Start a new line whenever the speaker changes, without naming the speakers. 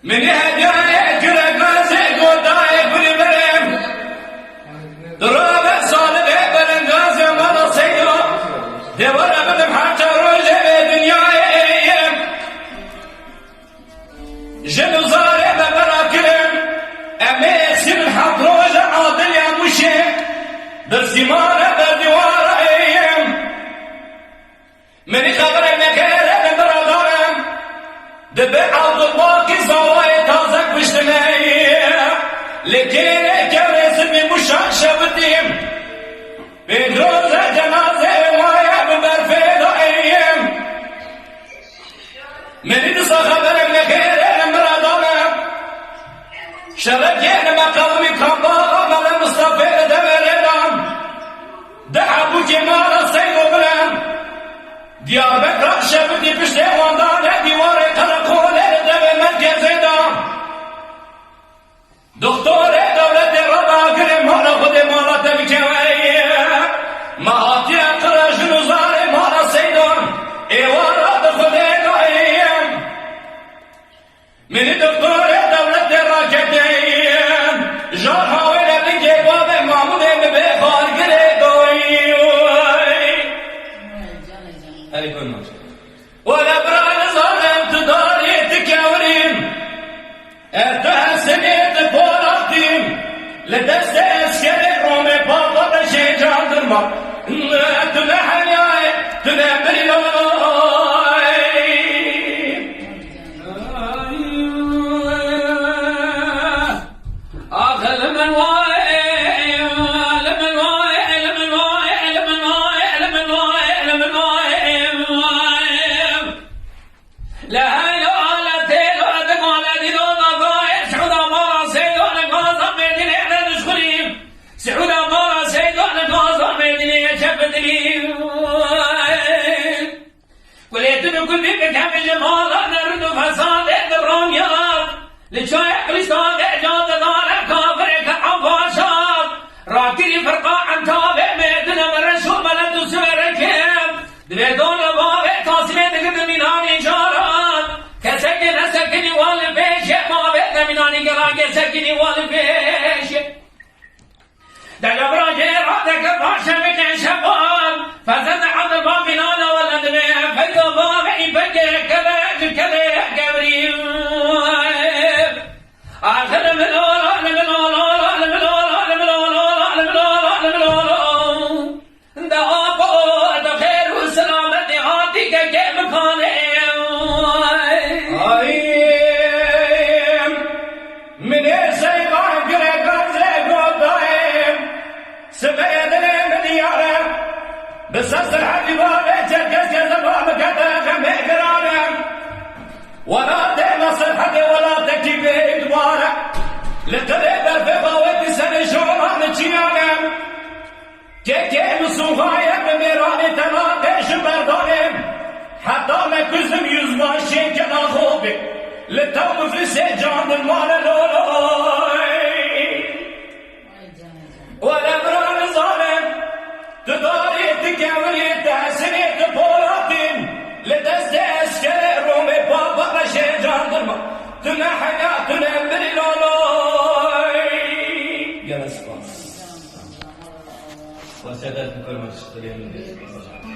من هدايا كرقازي قداي كل برم درابة صالبة بلنقازي ومالا سيدو دورة بدم حتى رجل دنياي جنو زاري ببراكرم أمي سن الحق روجة عاضل يا مشي بالزمارة بالدوارة من خبر مكارم برادارم دبي عبد الباقي زوايا تازك بجتماعية لكن كوريس بمشاشة بالديم بدروزة جنازة ويا ببرفيد أيام من نصا خبر مكارم برادارم شركين مقامي كبارة مال مصطفى دبريدام دعبو جمال سيدو بلام ديار بكر شبدي بشتي واندان ديواري قرقول دبي مركزي دام دكتور دولة رضا كريم مالا خدي مالا تبكي مهاتي اقرا جنوزاري مالا سيدون ايوارا دخدي دعيم من دكتور دولة راكتين جارها ويلا بنجي بابي معمودي ببيخار قريدوي هاي كل ماشي ولا برا ظالم تداري تكاورين اتحسني تبوراتين لدست اسكري رومي بابا بشي جاندرما تنحن ياي تنبري آخر من كل بيك هم جمال نرد فساد الرميات لشايع كريستال جاد دار كافر كعباشات راكري فرقا عن تابع ميدنا مرشو ملد سمركم دبيدون بابع تاسمين قدميناني جارات كسكن سكني والبيش ما بيتنا مناني قراقي سكني والبيش دقا براجي رادك باشا بكن شباب فزد عبد الباقي نانا ولد بيه فيدو بابعي بكي كذا كذا كبري آخر من أولا من أولا من أولا من أولا من أولا من أولا دعابو دخير والسلامة هاتيك كيف من يسيبان قريبان زي قدائم سبيدني من ديارم بسس الحج بابي تركز يزباب كتا خمي قرانم ولا تمصر حد ولا تكتب ادوارك لتريد في ضوء بسن شعران تشيانم كيكي مصوفايا بميراني تناتيش بردانم حتى لكزم يزوان شيء جنا خوبي لتو في سجان المال ولا بران ظالم تداري تكاوري تحسني تبوراتين لدست اسكري رومي بابا بشي جاندرما تنحيا تنبري لولوي يا نسباس وسيدات كل ما تشتري من